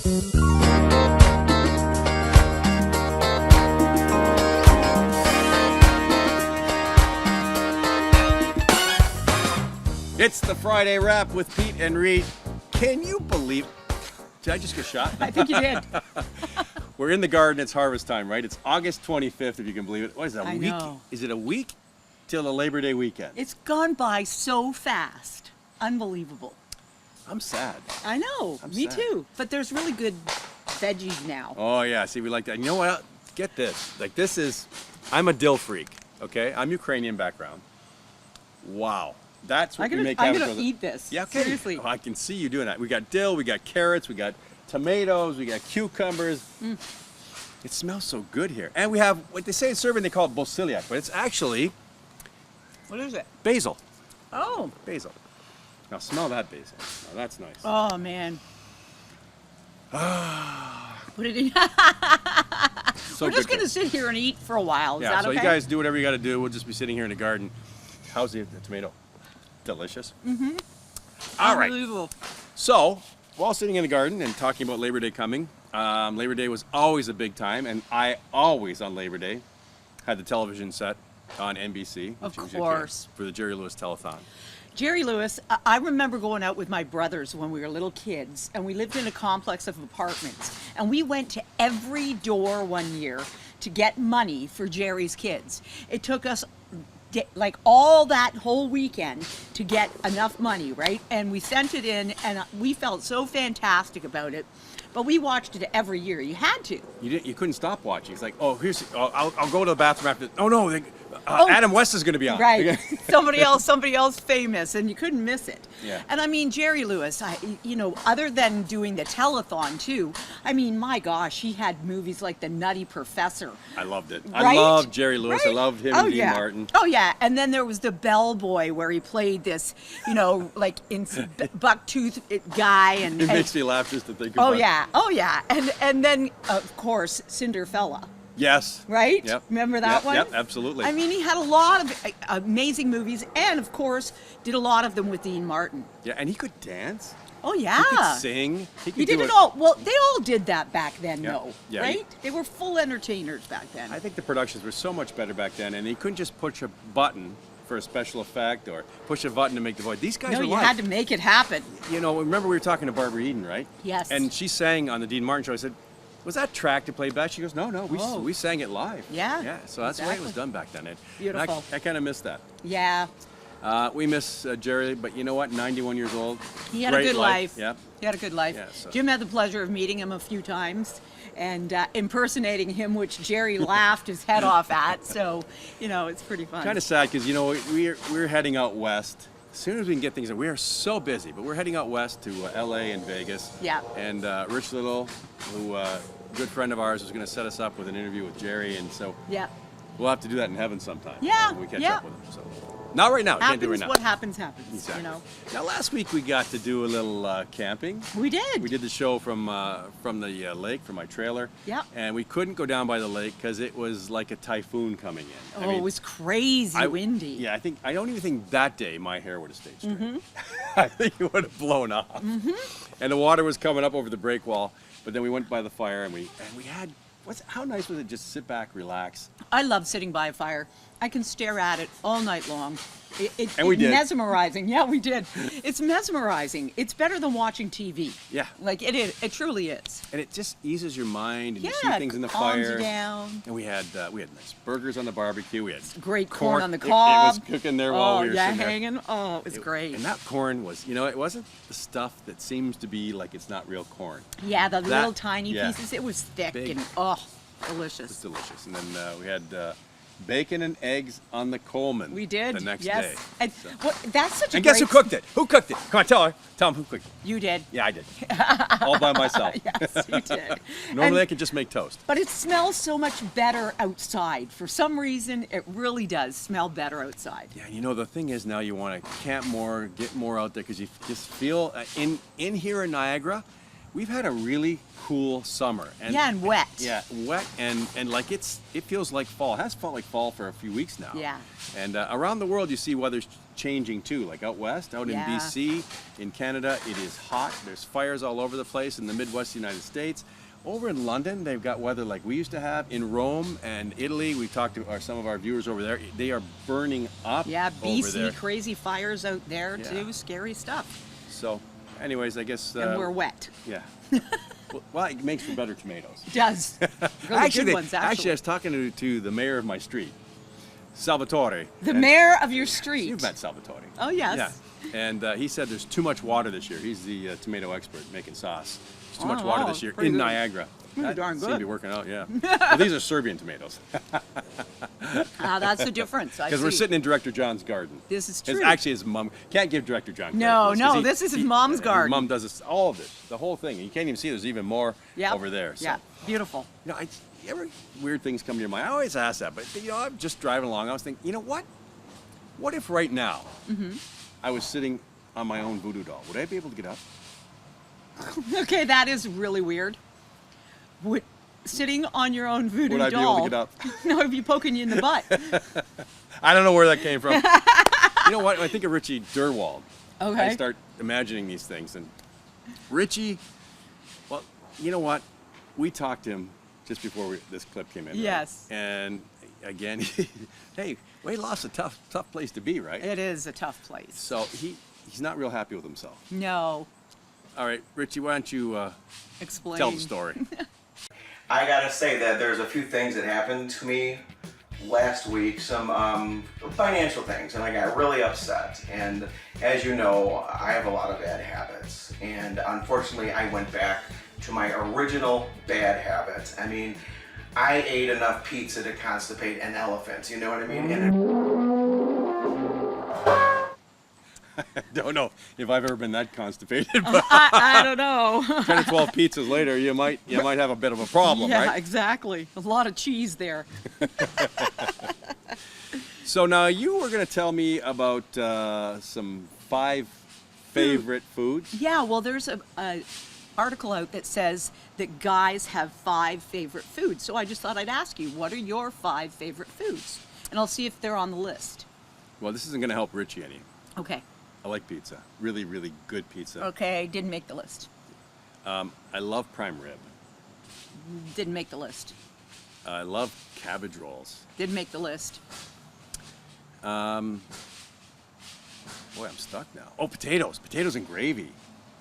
It's the Friday Wrap with Peet and Reet. Can you believe? Did I just get shot? I think you did. We're in the garden. It's harvest time, right? It's August 25th, if you can believe it. What is that, a I week? know. Is it a week till the Labor Day weekend? It's gone by so fast. Unbelievable. I'm sad. I know. Me sad. too. But there's really good veggies now. Oh, yeah. See, we like that. You know what? Get this. Like, this is... I'm a dill freak, okay? I'm Ukrainian background. Wow. That's what we make I'm out gonna of. eat this. Yeah, okay. Seriously. Oh, I can see you doing that. We got dill, we got carrots, we got tomatoes, we got cucumbers. It smells so good here. And we have, what they say in Serbian, they call it bosiliak, but it's actually What is it? basil. Oh. Basil. Now smell that basil. Now that's nice. Oh man. Put it in. So We're just good. gonna sit here and eat for a while. Is Yeah, that so okay? you guys do whatever you got to do. We'll just be sitting here in the garden. How's the tomato? Delicious. Mm-hmm. All right. Unbelievable. So, while sitting in the garden and talking about Labor Day coming, Labor Day was always a big time, and I always, on Labor Day, had the television set on NBC. Of which was course. For the Jerry Lewis Telethon. Jerry Lewis, I remember going out with my brothers when we were little kids, and we lived in a complex of apartments. And we went to every door one year to get money for Jerry's kids. It took us like all that whole weekend to get enough money, right? And we sent it in, and we felt so fantastic about it. But we watched it every year. You had to. You couldn't stop watching. It's like, oh, I'll go to the bathroom after. Oh no, Adam West is going to be on. Right. somebody else famous, and you couldn't miss it. Yeah. And I mean, Jerry Lewis, other than doing the telethon too, I mean, my gosh, he had movies like The Nutty Professor. I loved it. Right? I loved Jerry Lewis. Right? I loved him Oh, and Dean yeah. Martin. Oh yeah. And then there was The Bellboy, where he played this, like in bucktooth guy, and It makes me laugh just to think about oh it. yeah, oh yeah, and then of course Cinderfella. Yes. Right? Yep. Remember that one? Yep, absolutely. I mean, he had a lot of amazing movies, and of course, did a lot of them with Dean Martin. Yeah, and he could dance. Oh yeah. He could sing. He could did do it all. Well, they all did that back then, Yeah. though. Yeah, right? They were full entertainers back then. I think the productions were so much better back then, and he couldn't just push a button for a special effect or push a button to make the voice. These guys no, were you live. had to make it happen. Remember we were talking to Barbara Eden, right? Yes. And she sang on the Dean Martin show. I said, was that track to play back? She goes, no, Oh. we sang it live. Yeah, Yeah, so that's the way it was exactly. done back then. Beautiful. And I kind of miss that. Yeah. We miss Jerry, but you know what? 91 years old. He had a Great good life. Yeah. He had a good life. Yeah, so- Jim had the pleasure of meeting him a few times and impersonating him, which Jerry laughed his head off at. So, it's pretty fun. Kind of sad because we're heading out west. As soon as we can get things, we are so busy, but we're heading out west to LA and Vegas. Yeah. And Rich Little, who good friend of ours, is going to set us up with an interview with Jerry, and so Yeah. we'll have to do that in heaven sometime. Yeah, when we catch yeah. up with him. So not right now. Can't do it right now. What happens, happens. Exactly. Now, last week we got to do a little camping. We did. We did the show from the lake, from my trailer. Yep. And we couldn't go down by the lake because it was like a typhoon coming in. Oh, it was crazy windy. Yeah, I don't even think that day my hair would have stayed straight. I think it would have blown off. And the water was coming up over the break wall. But then we went by the fire and we had, how nice was it just sit back, relax? I love sitting by a fire. I can stare at it all night long. And we did. Mesmerizing. Yeah, we did. It's mesmerizing. It's better than watching TV. Yeah. Like it is. It truly is. And it just eases your mind and you see Yeah, things in the calms fire. you down. And we had nice burgers on the barbecue. We had Great corn on the It cob. was cooking there while we were sitting there. hanging. Oh, it was great. And that corn was, it wasn't the stuff that seems to be like it's not real corn. Yeah, the little tiny yeah. pieces. It was thick Big. and delicious. It's delicious. And then we had bacon and eggs on the Coleman. We did. The next yes. day. And So- that's such a And guess who great- cooked it? Who cooked it? Come on, tell them who cooked it. You did. Yeah, I did. All by myself. Yes, you did. Normally I And- can just make toast. But it smells so much better outside. For some reason, it really does smell better outside. Yeah, the thing is now you want to camp more, get more out there because you just feel in here in Niagara, we've had a really cool summer. And wet. Yeah, wet and like it feels like fall. It has felt like fall for a few weeks now. Yeah. And around the world you see weather's changing too. Like out west, out Yeah. in BC, in Canada, it is hot. There's fires all over the place in the Midwest United States. Over in London, they've got weather like we used to have. In Rome and Italy, we talked to some of our viewers over there. They are burning up Yeah, over there. BC, crazy fires out there Yeah. too. Scary stuff. So, anyways, I guess... And we're wet. Yeah. Well, it makes for better tomatoes. It does. Really good ones, Actually, I was talking to the mayor of my street, Salvatore. The and mayor of your street. You've met Salvatore. Oh, yes. Yeah. And he said there's too much water this year. He's the tomato expert making sauce. There's too much Oh, water wow. this year Pretty in good. Niagara. Pretty That darn seemed to good. be working out, yeah. Well, these are Serbian tomatoes. That's the difference. I Because we're see. sitting in Director John's garden. This is It's true. actually his mom. Can't give Director John credit No, for this, no, 'cause this is his mom's garden. His mom does this, all of this, the whole thing. You can't even see. There's even more Yep. over there. So. Yeah, beautiful. You know, ever weird things come to your mind? I always ask that, but you know, I'm just driving along. I was thinking, you know what? What if right now I was sitting on my own voodoo doll? Would I be able to get up? Okay, that is really weird. Sitting on your own voodoo Would I be doll. able to get up? No, I'd be poking you in the butt. I don't know where that came from. You know what? I think of Richie Durwald. Okay. I start imagining these things, and Richie. Well, you know what? We talked to him just before this clip came in. right? Yes. And again, hey, weight loss is a tough place to be, right? It is a tough place. So he's not real happy with himself. No. All right, Richie, why don't you Explain. tell the story? I gotta say that there's a few things that happened to me last week, some financial things, and I got really upset. And as you know, I have a lot of bad habits, and unfortunately I went back to my original bad habits. I mean, I ate enough pizza to constipate an elephant, you know what I mean? Don't know if I've ever been that constipated, but I don't know. 10 or 12 pizzas later, you might have a bit of a problem, Yeah, right? exactly. A lot of cheese there. So now you were going to tell me about some 5 favorite foods. Yeah, well, there's a article out that says that guys have 5 favorite foods. So I just thought I'd ask you, what are your 5 favorite foods? And I'll see if they're on the list. Well, this isn't going to help Richie any. Okay. I like pizza. Really, really good pizza. Okay, didn't make the list. I love prime rib. Didn't make the list. I love cabbage rolls. Didn't make the list. Boy, I'm stuck now. Oh, potatoes. Potatoes and gravy.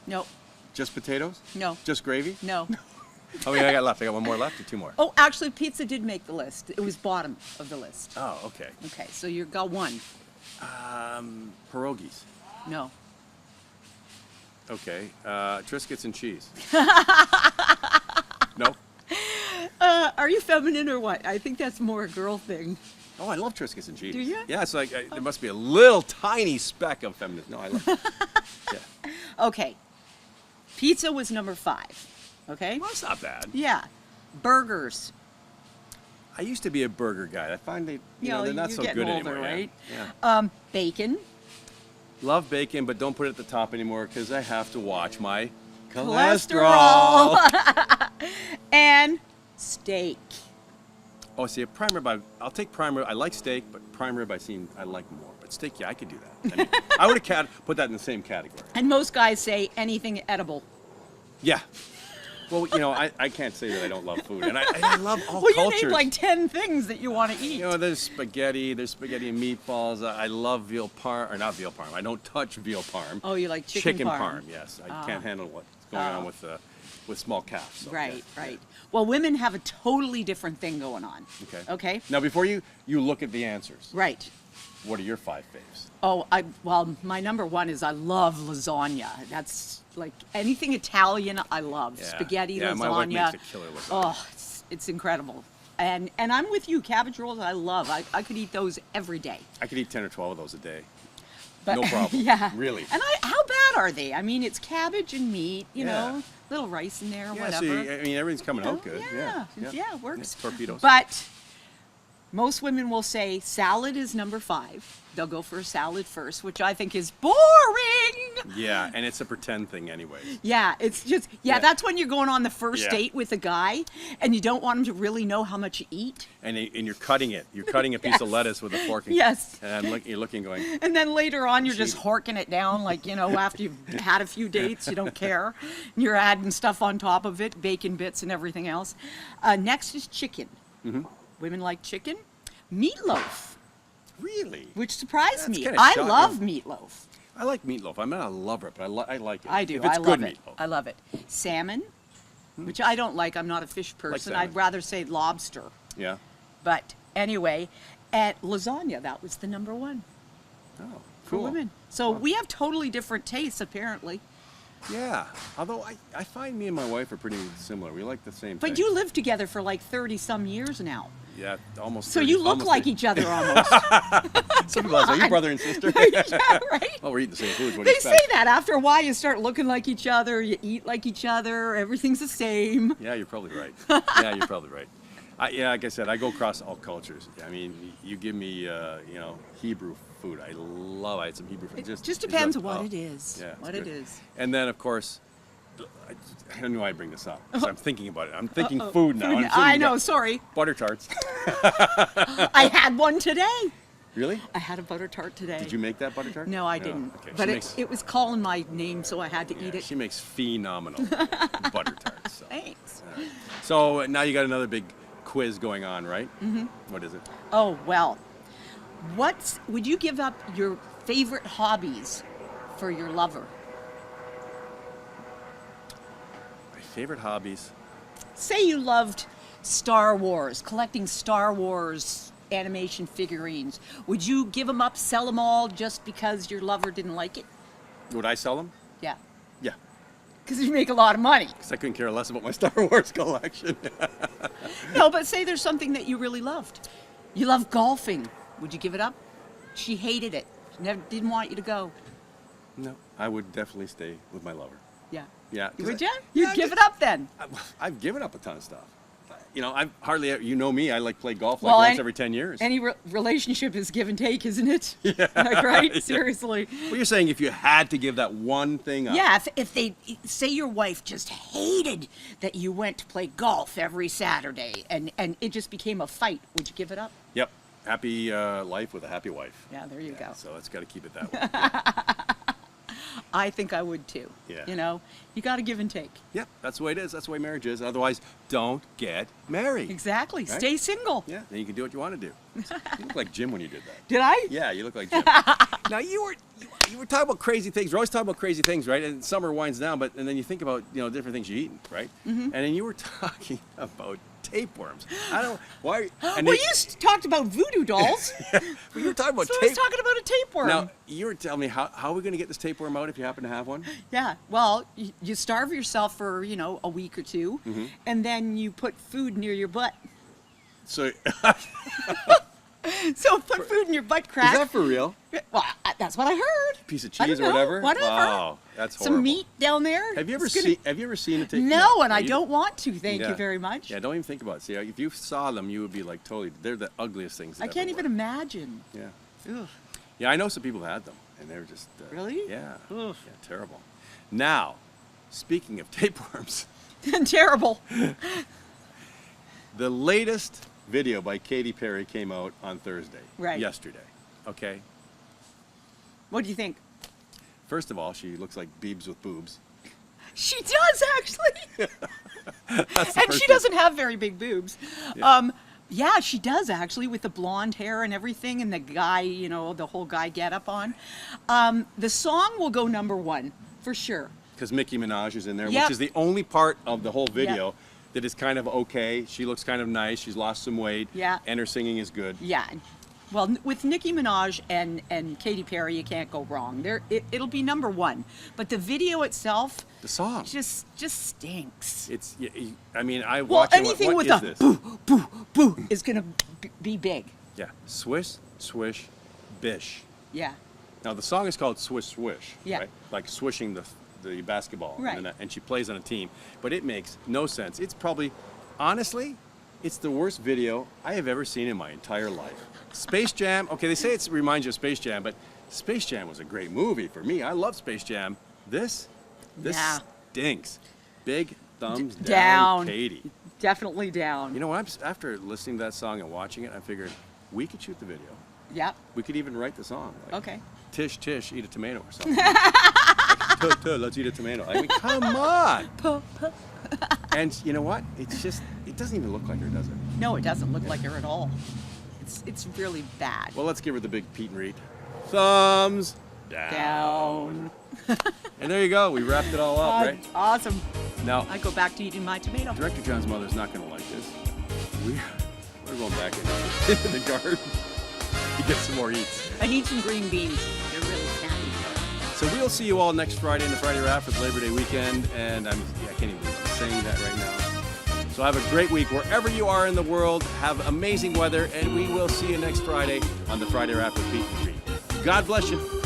Nope. Just potatoes? No. Just gravy? No. How many I got left? I got one more left or 2 more? Oh, actually, pizza did make the list. It was bottom of the list. Oh, okay. Okay, so you got 1. Pierogies. No. Okay. Triscuits and cheese. No? Are you feminine or what? I think that's more a girl thing. Oh, I love Triscuits and cheese. Do you? Yeah, it's like there must be a little tiny speck of feminine. No, I love it. Yeah. Okay. Pizza was number 5. Okay? Well, that's not bad. Yeah. Burgers. I used to be a burger guy. I find they're not you're so getting good older, anymore. right? Yeah. Bacon. Love bacon, but don't put it at the top anymore because I have to watch my Cholesterol. And steak. Oh, see, a prime rib, I'll take prime rib. I like steak, but prime rib I like more. But steak, yeah, I could do that. I mean, I would have put that in the same category. And most guys say anything edible. Yeah. Well, you know, I can't say that I don't love food, and I love all Well, cultures. you named like 10 things that you want to eat. You know, there's spaghetti and meatballs. I love veal parm, or not veal parm. I don't touch veal parm. Oh, you like chicken parm? Yes, I can't handle what's going on with small calves. So, Right, yeah. right. Well, women have a totally different thing going on. Okay. Okay? Now, before you look at the answers, Right. what are your 5 faves? Oh, well, my number 1 is I love lasagna. That's like anything Italian I love. Yeah. Spaghetti, Yeah, lasagna. my wife makes a killer lasagna. Oh, it's incredible. And I'm with you. Cabbage rolls I love. I could eat those every day. I could eat 10 or 12 of those a day. But, No problem. Yeah. Really. And how bad are they? I mean, it's cabbage and meat, you Yeah. know, little rice in there, Yeah, whatever. so I mean, everything's coming out Oh, good. yeah, it works. Yeah, torpedoes. But Most women will say salad is number 5. They'll go for a salad first, which I think is boring. Yeah, and it's a pretend thing anyways. Yeah, it's just, that's when you're going on the first date with a guy and you don't want him to really know how much you eat. And you're cutting it. You're cutting a piece of lettuce with a fork. And, Yes. And you're looking going. And then later on, you're just horking it down, like, after you've had a few dates, you don't care. And you're adding stuff on top of it, bacon bits and everything else. Next is chicken. Mm-hmm. Women like chicken. Meatloaf. Really? Which surprised me. kinda I shocking. love meatloaf. I like meatloaf. I'm not a lover, but I like it. I do. If it's I good love it. meatloaf. I love it. Salmon, which I don't like. I'm not a fish person. salmon. I'd rather say lobster. Yeah. But anyway, at lasagna, that was the number 1 Oh, for cool. women. So we have totally different tastes, apparently. Yeah. Although I find me and my wife are pretty similar. We like the same But things. you lived together for like 30-some years now. Yeah, almost. So 30, you look almost like 30. each other almost. Some people say, "Are you brother and sister?" Yeah, right? Oh, we're eating the same foods. What do They you say expect? that after a while you start looking like each other, you eat like each other, everything's the same. Yeah, you're probably right. Yeah, you're probably right. Like I said, I go across all cultures. I mean, you give me, Hebrew food. I love it. Some Hebrew food. It just it's depends like, what oh, it is. Yeah, it's what good. it is. And then, of course, I don't know why I bring this up. 'Cause I'm thinking about it. I'm thinking food now. I'm I thinking know, about sorry. butter tarts. I had one today. Really? I had a butter tart today. Did you make that butter tart? No, I didn't. Okay. But She makes, it was calling my name, so I had to yeah, eat it. she makes phenomenal butter tarts. So. Thanks. All right. So now you got another big quiz going on, right? Mm-hmm. What is it? Oh, well. Would you give up your favorite hobbies for your lover? My favorite hobbies. Say you loved Star Wars, collecting Star Wars animation figurines. Would you give them up, sell them all just because your lover didn't like it? Would I sell them? Yeah. Yeah. Because you make a lot of money. Because I couldn't care less about my Star Wars collection. No, but say there's something that you really loved. You love golfing. Would you give it up? She hated it. She never didn't want you to go. No, I would definitely stay with my lover. Yeah. Yeah. 'cause Would I- you? You'd yeah, give it up then. I've given up a ton of stuff. I've hardly, you know me, I like play golf Well, once every 10 years. Any relationship is give and take, isn't it? Yeah. Like, right? Yeah. Seriously. Well, you're saying if you had to give that one thing up. Yeah, if they say your wife just hated that you went to play golf every Saturday and it just became a fight, would you give it up? Yep. Happy life with a happy wife. Yeah, there you go. So it's got to keep it that way. I think I would too. Yeah. You got to give and take. Yep. That's the way it is. That's the way marriage is. Otherwise, don't get married. Exactly. Right? Stay single. Yeah. Then you can do what you want to do. You look like Jim when you did that. Did I? Yeah, you look like Jim. Now you were talking about crazy things. We're always talking about crazy things, right? And summer winds down, and then you think about different things you eat, right? Mm-hmm. And then you were talking about tapeworms. I don't why. And Well, you talked about voodoo dolls. well, you were talking about So I was talking about a tapeworm. Now you were telling me how are we going to get this tapeworm out if you happen to have one? Yeah. Well, you starve yourself for a week or two, Mm-hmm. and then you put food near your butt. So So put food in your butt crack. is that for real? Well, that's what I heard. Piece of I cheese don't or know, whatever? whatever. Wow, that's horrible. Some meat down there. Have you ever It's gonna- seen? Have you ever seen a tapeworm? No, and I you- don't want to. Thank Yeah. you very much. Yeah, don't even think about it. See, if you saw them, you would be like totally. They're the ugliest things. I that can't ever even were. imagine. Yeah. Ugh. Yeah, I know some people had them, and they were just Really? Yeah. Ugh. Yeah, terrible. Now, speaking of tapeworms, Terrible. the latest video by Katy Perry came out on Thursday. Right. Yesterday. Okay. What do you think? First of all, she looks like Biebs with boobs. She does actually, That's the and first she thing. doesn't have very big boobs. Yeah. Yeah, she does actually, with the blonde hair and everything, and the guy, the whole guy get up on. The song will go number 1 for sure. Because Nicki Minaj is in there, Yep. which is the only part of the whole video that is kind of okay. She looks kind of nice. She's lost some weight. Yeah. And her singing is good. Yeah. Well, with Nicki Minaj and Katy Perry, you can't go wrong. It'll be number 1. But the video itself The song. just stinks. It's. I mean, I Well, watch it. anything what with is a this? boo, boo, boo is going to be big. Yeah. Swish, swish, bish. Yeah. Now the song is called Swish Swish. Yeah. Right? Like swishing the basketball. Right. And she plays on a team, but it makes no sense. It's probably, honestly, It's the worst video I have ever seen in my entire life. Space Jam, okay, they say it reminds you of Space Jam, but Space Jam was a great movie for me. I love Space Jam. This Yeah. stinks. Big thumbs Down. Katy. Definitely down. You know what? After listening to that song and watching it, I figured we could shoot the video. Yep. We could even write the song. Like, Okay. Tish, tish, eat a tomato or something. Let's eat a tomato. I mean, come on. And you know what? It's just, it doesn't even look like her, does it? No, it doesn't look like her at all. It's really bad. Well, let's give her the big Peet Reet. Thumbs Down. And there you go. We wrapped it all up, right? Awesome. Now, I go back to eating my tomato. Director John's mother's not going to like this. We're going back into the garden to get some more eats. I need some green beans. They're really snappy. So we'll see you all next Friday in the Friday Wrap for the Labor Day weekend. And I can't even believe I'm saying that right now. So have a great week wherever you are in the world. Have amazing weather. And we will see you next Friday on the Friday Wrap with Peet Reet. God bless you.